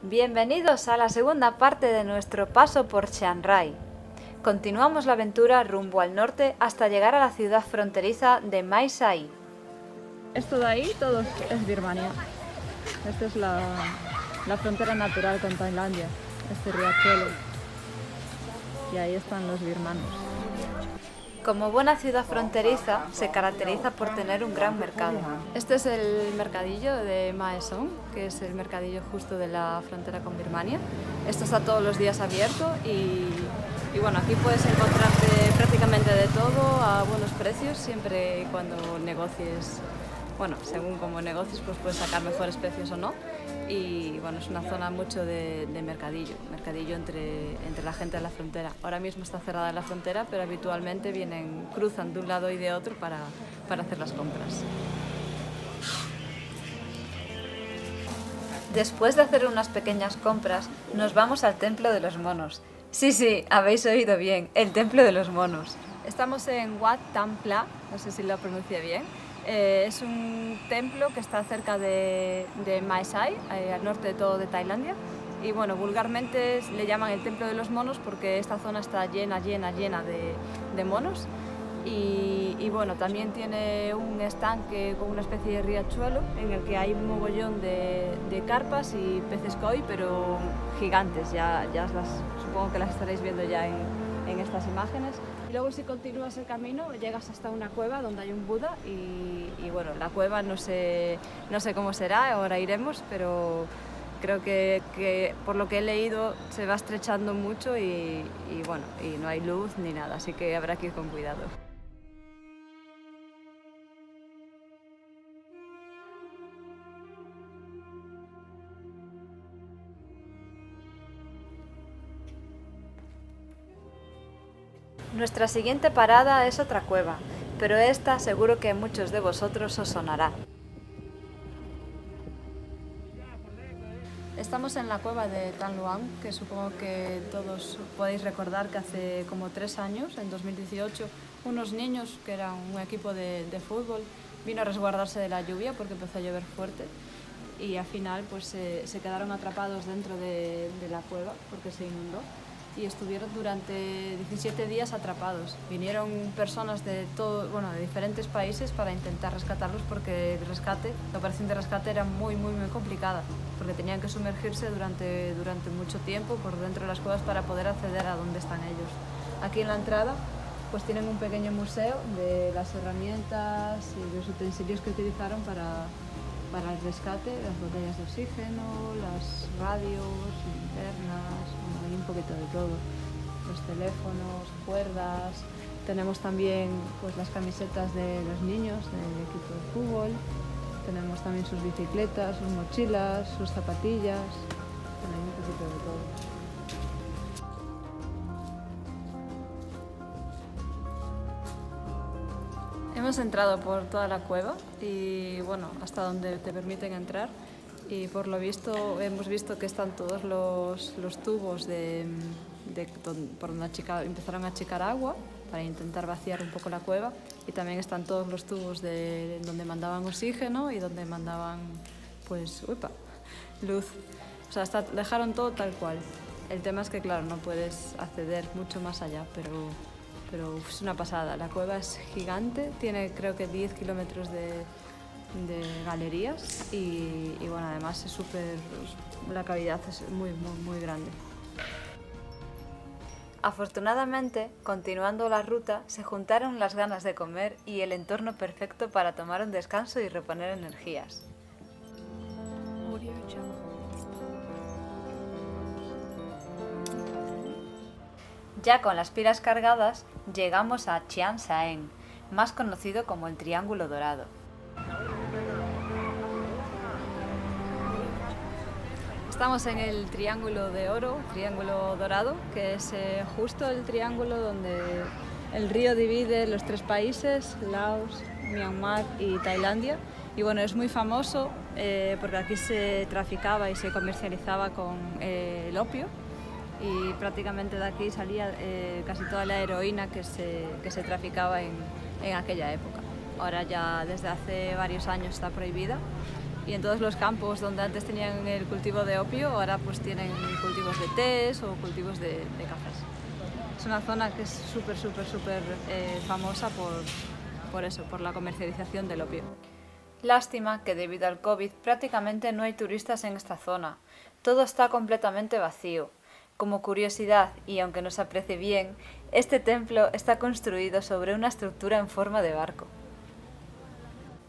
Bienvenidos a la segunda parte de nuestro paso por Chiang Rai. Continuamos la aventura rumbo al norte hasta llegar a la ciudad fronteriza de Mae Sai. Esto de ahí todo es Birmania. Esta es la frontera natural con Tailandia, este riachuelo. Y ahí están los birmanos. Como buena ciudad fronteriza, se caracteriza por tener un gran mercado. Este es el mercadillo de Mae Song, que es el mercadillo justo de la frontera con Birmania. Esto está todos los días abierto y bueno, aquí puedes encontrarte prácticamente de todo a buenos precios, siempre y cuando negocies. Bueno, según como negocies, pues puedes sacar mejores precios o no. Y bueno, es una zona mucho de mercadillo entre la gente de la frontera. Ahora mismo está cerrada la frontera, pero habitualmente cruzan de un lado y de otro para hacer las compras. Después de hacer unas pequeñas compras, nos vamos al Templo de los Monos. Sí, habéis oído bien, el Templo de los Monos. Estamos en Wat Tam Pla, no sé si lo pronuncié bien. Es un templo que está cerca de Mae Sai, al norte de todo de Tailandia. Y bueno, vulgarmente le llaman el Templo de los Monos porque esta zona está llena de monos. Y bueno, también tiene un estanque con una especie de riachuelo en el que hay un mogollón de carpas y peces koi, pero gigantes. Supongo que las estaréis viendo ya en estas imágenes. Y luego si continúas el camino llegas hasta una cueva donde hay un Buda y bueno, la cueva no sé cómo será, ahora iremos, pero creo que por lo que he leído se va estrechando mucho y bueno, y no hay luz ni nada, así que habrá que ir con cuidado. Nuestra siguiente parada es otra cueva, pero esta seguro que a muchos de vosotros os sonará. Estamos en la cueva de Tan Luang, que supongo que todos podéis recordar que hace como 3 años, en 2018, unos niños que eran un equipo de fútbol vino a resguardarse de la lluvia porque empezó a llover fuerte y al final pues se quedaron atrapados dentro de la cueva porque se inundó y estuvieron durante 17 días atrapados. Vinieron personas de diferentes países para intentar rescatarlos porque la operación de rescate era muy complicada porque tenían que sumergirse durante mucho tiempo por dentro de las cuevas para poder acceder a donde están ellos. Aquí en la entrada pues tienen un pequeño museo de las herramientas y los utensilios que utilizaron para el rescate, las botellas de oxígeno, las radios, linternas, hay un poquito de todo, los teléfonos, cuerdas. Tenemos también pues las camisetas de los niños del equipo de fútbol, tenemos también sus bicicletas, sus mochilas, sus zapatillas, hay un poquito de todo. Hemos entrado por toda la cueva y bueno, hasta donde te permiten entrar y por lo visto hemos visto que están todos los tubos por donde empezaron a achicar agua para intentar vaciar un poco la cueva y también están todos los tubos donde mandaban oxígeno y donde mandaban luz. O sea, dejaron todo tal cual. El tema es que claro, no puedes acceder mucho más allá, pero es una pasada. La cueva es gigante, tiene creo que 10 kilómetros de galerías y bueno, además la cavidad es muy grande. Afortunadamente, continuando la ruta, se juntaron las ganas de comer y el entorno perfecto para tomar un descanso y reponer energías. Ya con las pilas cargadas, llegamos a Chiang Saen, más conocido como el Triángulo Dorado. Estamos en el Triángulo de Oro, Triángulo Dorado, que es justo el triángulo donde el río divide los 3 países, Laos, Myanmar y Tailandia. Y bueno, es muy famoso porque aquí se traficaba y se comercializaba con el opio. Y prácticamente de aquí salía casi toda la heroína que se traficaba en aquella época. ahora ya desde hace varios años está prohibida. Y en todos los campos donde antes tenían el cultivo de opio, ahora pues tienen cultivos de tés o cultivos de cafés. Es una zona que es súper famosa por eso, por la comercialización del opio. Lástima que debido al COVID prácticamente no hay turistas en esta zona. Todo está completamente vacío. Como curiosidad, y aunque no se aprecie bien, este templo está construido sobre una estructura en forma de barco.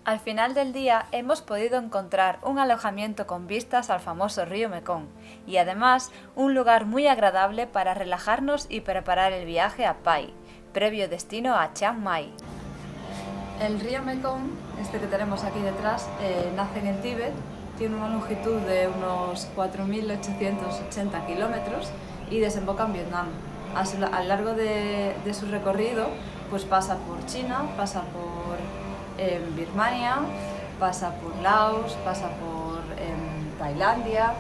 Al final del día hemos podido encontrar un alojamiento con vistas al famoso río Mekong y además un lugar muy agradable para relajarnos y preparar el viaje a Pai, previo destino a Chiang Mai. El río Mekong, este que tenemos aquí detrás, nace en el Tíbet, tiene una longitud de unos 4.880 kilómetros y desemboca en Vietnam. A lo largo de su recorrido pues pasa por China, pasa por Birmania, pasa por Laos, pasa por Tailandia,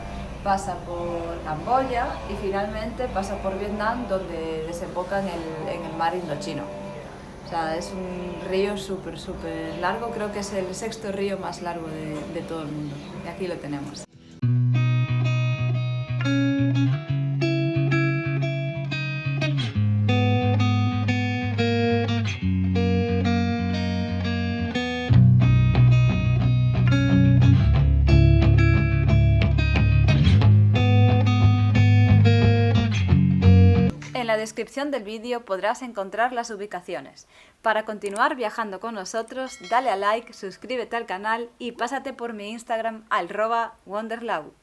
pasa por Camboya y finalmente pasa por Vietnam, donde desemboca en el mar Indochino. O sea, es un río súper largo, creo que es el 6º río más largo de todo el mundo. Y aquí lo tenemos. En la descripción del vídeo podrás encontrar las ubicaciones. Para continuar viajando con nosotros, dale a like, suscríbete al canal y pásate por mi Instagram @wonderlau.